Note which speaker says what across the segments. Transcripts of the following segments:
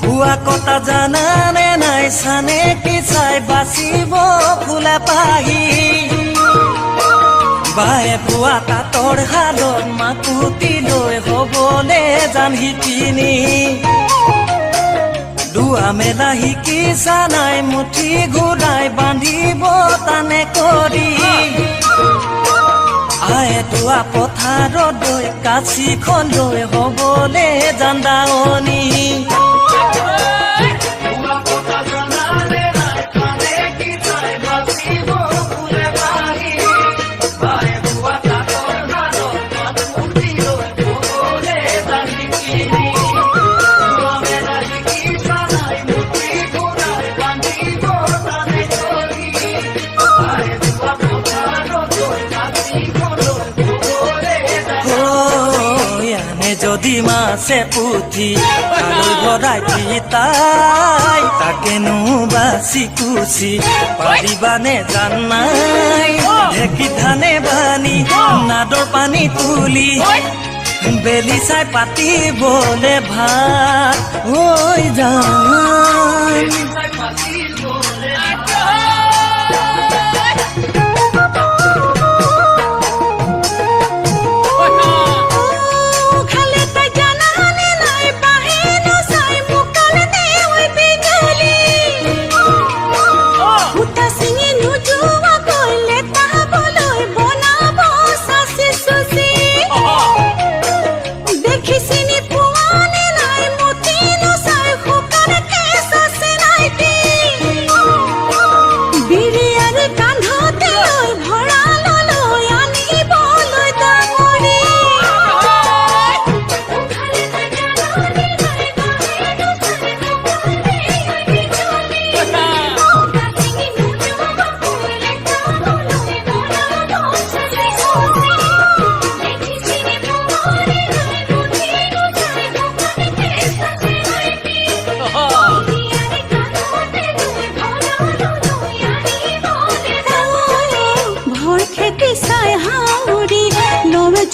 Speaker 1: বুয়া কটা জানানে নাই সানে কি চাই বাচিব ফুলে পাহি বায়ে বুয়া তাঁতৰ শালত মাকুতি লৈ হবলে জান শিপিনী দুয়া মেলা শিকিছা নাই মুঠি ঘূৰাই বান্ধিব টানে কৰি আয়ে তোৱা পথাৰত গৈ কাঁচিখন লৈ হবলে জান দাৱনী যদি মাছে পুঠি আলৈ ভৰাই পিতাই তাকেনো বাচি কুচি পাৰিবানে জান নাই ঢেঁকী ধানে বানি নাদৰ পানী তুলি বেলি চাই পাতিবলে ভাত হৈ যায়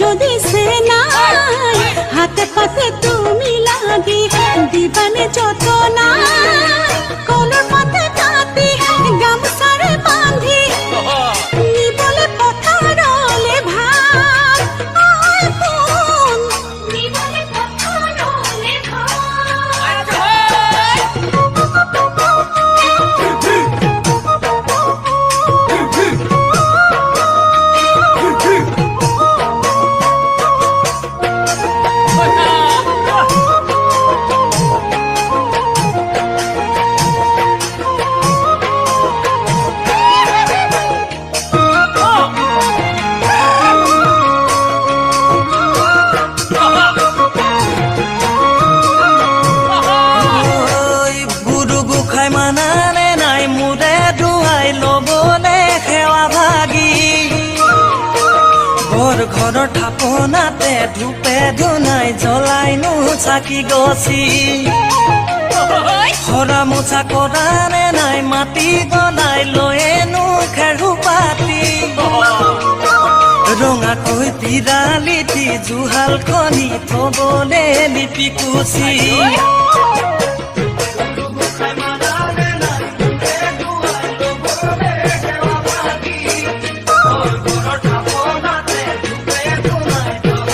Speaker 1: যদি সে নাই হাতে পাতে তুমি লাগি দিবানে যত নাই কলর পাতে কাটি গামছারে বান্ধি নিবলে পথারলে ভাত নিবলে পথারলে মানানে নাই মুৰে ধুৱাই লবলে সেৱা ভাগি বৰ ঘৰৰ থাপনাতে ধূপে ধুনাই জ্বলাইনো চাকি গছি সৰা মোচা কৰানে নাই মাটি গলাই লৈয়েনো খেৰু পাতি ৰঙাকৈ পিৰালিটি জুহাল খনি থবলে লিপি কুচি